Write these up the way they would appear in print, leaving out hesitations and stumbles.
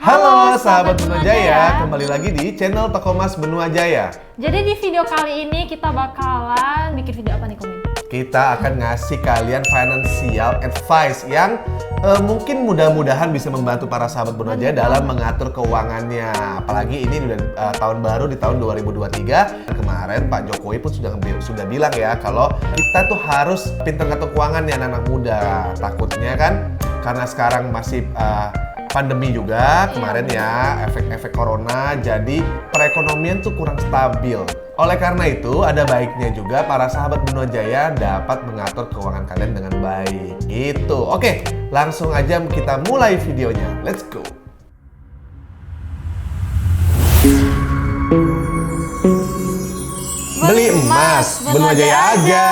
Halo sahabat Benua Jaya, kembali lagi di channel Toko Mas Benua Jaya. Jadi di video kali ini kita bakalan bikin video apa nih, Komin? Kita akan ngasih kalian financial advice yang mungkin mudah-mudahan bisa membantu para sahabat Benua Jaya dalam mengatur keuangannya. Apalagi ini udah tahun baru di tahun 2023. Kemarin Pak Jokowi pun sudah bilang ya kalau kita tuh harus pintar ngatur keuangan ya anak-anak muda. Takutnya kan karena sekarang masih pandemi juga kemarin ya, efek-efek corona, jadi perekonomian tuh kurang stabil. Oleh karena itu, ada baiknya juga para sahabat Benua Jaya dapat mengatur keuangan kalian dengan baik. Gitu. Oke, langsung aja kita mulai videonya. Let's go. Beli emas, Benua Jaya aja.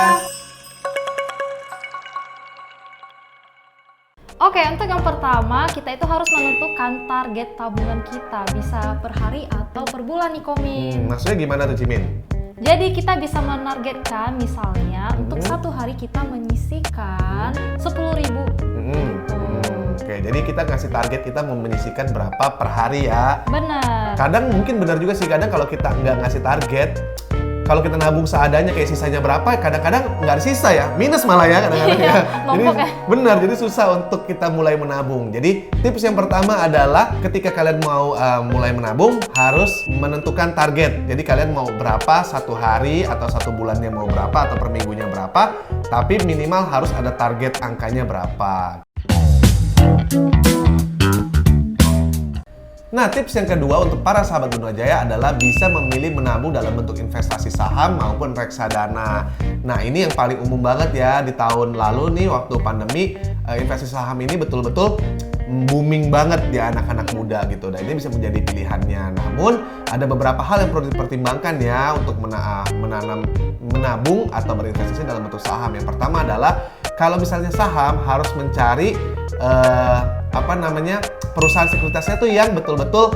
Oke, untuk yang pertama kita itu harus menentukan target tabungan kita, bisa per hari atau per bulan nih, Komin. Maksudnya gimana tuh, Cimin? Jadi kita bisa menargetkan misalnya untuk satu hari kita menyisihkan 10.000. Oke, jadi kita ngasih target kita mau menyisihkan berapa per hari ya. Benar. Kadang mungkin benar juga sih, kadang kalau kita nggak ngasih target, kalau kita nabung seadanya kayak sisanya berapa, kadang-kadang nggak ada sisa ya, minus malah ya kadang-kadang ya. Jadi ya. benar, jadi susah untuk kita mulai menabung. Jadi tips yang pertama adalah ketika kalian mau mulai menabung harus menentukan target. Jadi kalian mau berapa satu hari atau satu bulannya mau berapa atau per minggunya berapa, tapi minimal harus ada target angkanya berapa. Nah, tips yang kedua untuk para sahabat Benua Jaya adalah bisa memilih menabung dalam bentuk investasi saham maupun reksadana. Nah, ini yang paling umum banget ya di tahun lalu nih waktu pandemi, investasi saham ini betul-betul booming banget di anak-anak muda gitu. Dan ini bisa menjadi pilihannya. Namun, ada beberapa hal yang perlu dipertimbangkan ya untuk menabung atau berinvestasi dalam bentuk saham. Yang pertama adalah kalau misalnya saham harus mencari perusahaan sekuritasnya tuh yang betul-betul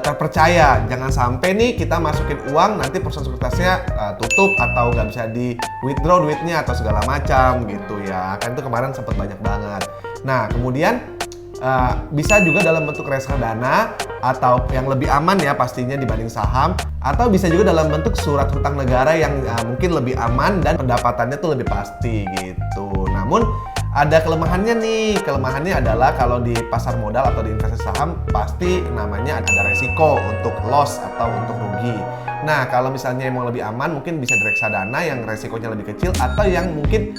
terpercaya. Jangan sampai nih kita masukin uang nanti perusahaan sekuritasnya tutup atau nggak bisa di withdraw duitnya atau segala macam gitu ya. Kan itu kemarin sempat banyak banget. Nah, kemudian bisa juga dalam bentuk reksadana atau yang lebih aman ya pastinya dibanding saham, atau bisa juga dalam bentuk surat hutang negara yang mungkin lebih aman dan pendapatannya tuh lebih pasti gitu. Namun ada kelemahannya nih. Kelemahannya adalah kalau di pasar modal atau di investasi saham pasti namanya ada resiko untuk loss atau untuk rugi. Nah, kalau misalnya mau lebih aman mungkin bisa di reksadana yang resikonya lebih kecil, atau yang mungkin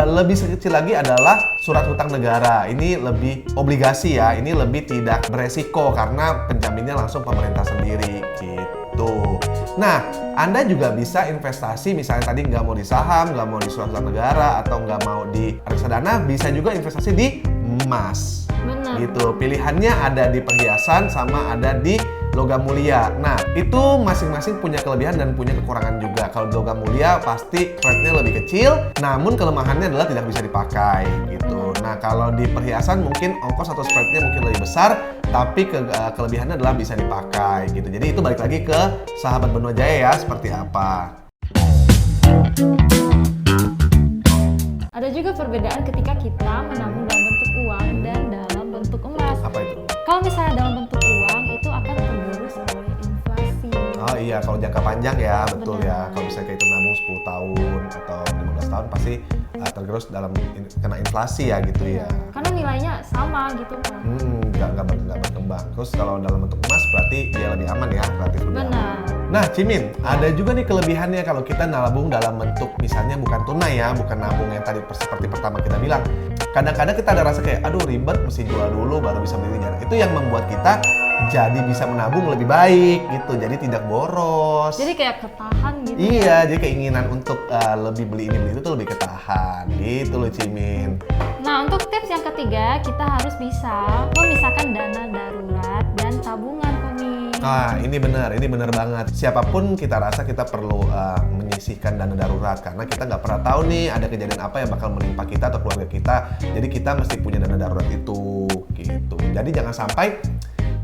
lebih kecil lagi adalah surat hutang negara. Ini lebih obligasi ya, ini lebih tidak beresiko karena penjaminnya langsung pemerintah sendiri gitu. Nah, Anda juga bisa investasi misalnya tadi nggak mau di saham, nggak mau di surat hutang negara, atau nggak mau di reksadana, bisa juga investasi di emas. Benar. Gitu. Pilihannya ada di perhiasan sama ada di logam mulia. Nah, itu masing-masing punya kelebihan dan punya kekurangan juga. Kalau logam mulia pasti rate-nya lebih kecil, namun kelemahannya adalah tidak bisa dipakai gitu. Nah, kalau di perhiasan mungkin ongkos atau spread-nya mungkin lebih besar, tapi kelebihannya adalah bisa dipakai gitu. Jadi itu balik lagi ke sahabat Benua Jaya ya, seperti apa. Ada juga perbedaan ketika kita menabung dalam bentuk uang dan dalam bentuk emas. Apa itu? Kalau misalnya dalam bentuk uang itu akan tergerus oleh inflasi. Oh iya, kalau jangka panjang ya, betul. Benar. Ya. Kalau misalnya kita nabung 10 tahun atau 15 tahun pasti tergerus dalam kena inflasi ya gitu ya. Karena nilainya sama gitu kan. Nggak berkembang. Terus kalau dalam bentuk emas berarti dia lebih aman ya, relatif lebih aman. Benar. Nah, Cimin, ada juga nih kelebihannya kalau kita nabung dalam bentuk misalnya bukan tunai ya, bukan nabung yang tadi seperti pertama kita bilang. Kadang-kadang kita ada rasa kayak, aduh ribet, mesti jual dulu baru bisa beli. Itu yang membuat kita jadi bisa menabung lebih baik gitu, jadi tidak boros. Jadi kayak ketahan gitu. Iya, jadi keinginan untuk lebih beli ini beli itu tuh lebih ketahan gitu loh, Cimin. Nah, untuk tips yang ketiga, kita harus bisa memisahkan dana darurat dan tabungan, Komi. Nah, ini benar banget. Siapapun kita rasa kita perlu menyisihkan dana darurat karena kita nggak pernah tahu nih ada kejadian apa yang bakal menimpa kita atau keluarga kita. Jadi kita mesti punya dana darurat itu, gitu. Jadi jangan sampai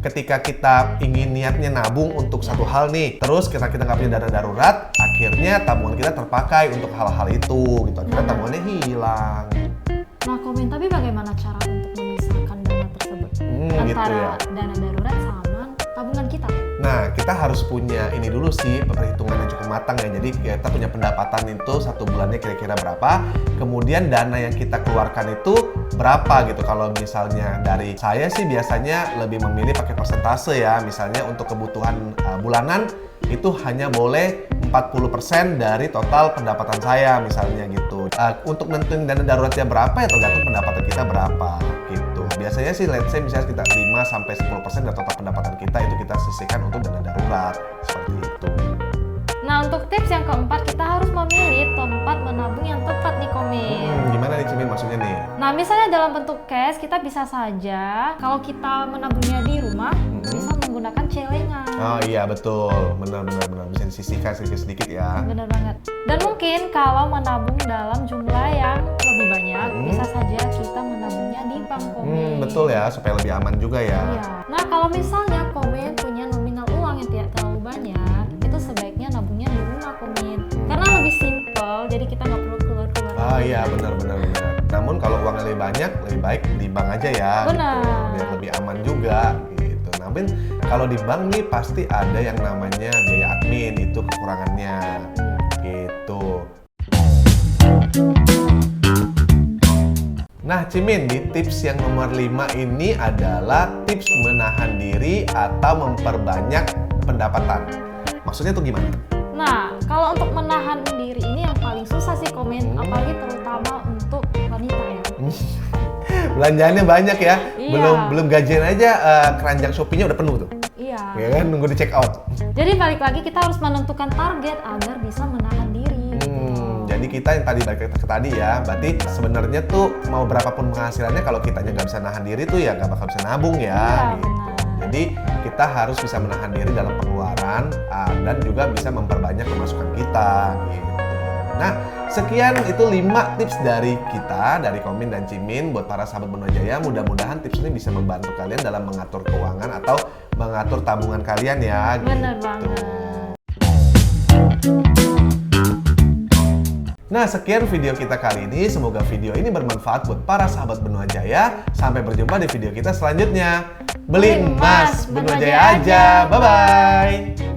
ketika kita ingin niatnya nabung untuk satu hal nih, terus kita nggak punya dana darurat, akhirnya tabungan kita terpakai untuk hal-hal itu, gitu. Akhirnya tabungannya hilang. Nah, Komin, tapi bagaimana cara untuk memisahkan dana tersebut? Gitu antara ya. dana darurat sama tabungan kita. Nah, kita harus punya ini dulu sih, perhitungan yang cukup matang ya. Jadi kita punya pendapatan itu satu bulannya kira-kira berapa, kemudian dana yang kita keluarkan itu berapa gitu. Kalau misalnya dari saya sih biasanya lebih memilih pakai persentase ya. Misalnya untuk kebutuhan bulanan itu hanya boleh 40% dari total pendapatan saya misalnya gitu. Untuk nentuin dana daruratnya berapa ya tergantung pendapatan kita berapa gitu. Biasanya sih let's say misalnya sekitar 5-10% dari total pendapatan kita itu kita sisihkan untuk dana darurat seperti itu. Nah, untuk tips yang keempat, kita harus memilih tempat menabung yang tepat nih, Komin. Gimana nih Cimin maksudnya nih? Nah, misalnya dalam bentuk cash, kita bisa saja kalau kita menabungnya di rumah, bisa menggunakan celengan. Oh iya betul, benar bisa disisihkan sedikit ya. Bener banget. Dan mungkin kalau menabung dalam jumlah yang lebih banyak, bisa saja kita menabungnya di bank, Komin. Betul ya, supaya lebih aman juga ya. Iya. Nah, kalau misalnya Komin punya nominal uang yang tidak terlalu banyak, itu sebaiknya nabungnya di rumah, Komin. Karena lebih simple, jadi kita nggak perlu keluar-keluar. Ah iya benar. Namun kalau uangnya lebih banyak, lebih baik di bank aja ya. Benar. Gitu. Biar lebih aman juga gitu. Namun kalau di bank nih pasti ada yang namanya biaya admin, itu kekurangannya. Gitu. Nah, Cimin, di tips yang nomor 5 ini adalah tips menahan diri atau memperbanyak pendapatan. Maksudnya tuh gimana? Nah, kalau untuk menahan diri ini yang paling susah sih, Komin, apalagi terutama untuk wanita ya. Belanjaannya banyak ya. Iya. Belum gajian aja keranjang Shopee-nya udah penuh tuh. Iya. Ya kan, nunggu di check out. Jadi balik lagi kita harus menentukan target agar bisa menahan diri. Jadi kita yang tadi balik ke tadi ya, berarti sebenarnya tuh mau berapapun penghasilannya kalau kitanya nggak bisa nahan diri tuh ya nggak bakal bisa nabung ya. Iya, Gitu. benar. Jadi kita harus bisa menahan diri dalam pengeluaran dan juga bisa memperbanyak pemasukan kita. Gitu. Nah, sekian itu 5 tips dari kita, dari Komin dan Cimin buat para sahabat Benua Jaya. Mudah-mudahan tips ini bisa membantu kalian dalam mengatur keuangan atau mengatur tabungan kalian ya. Bener gitu. banget. Nah, sekian video kita kali ini. Semoga video ini bermanfaat buat para sahabat Benua Jaya. Sampai berjumpa di video kita selanjutnya. Beli emas Benua Jaya aja. Bye-bye.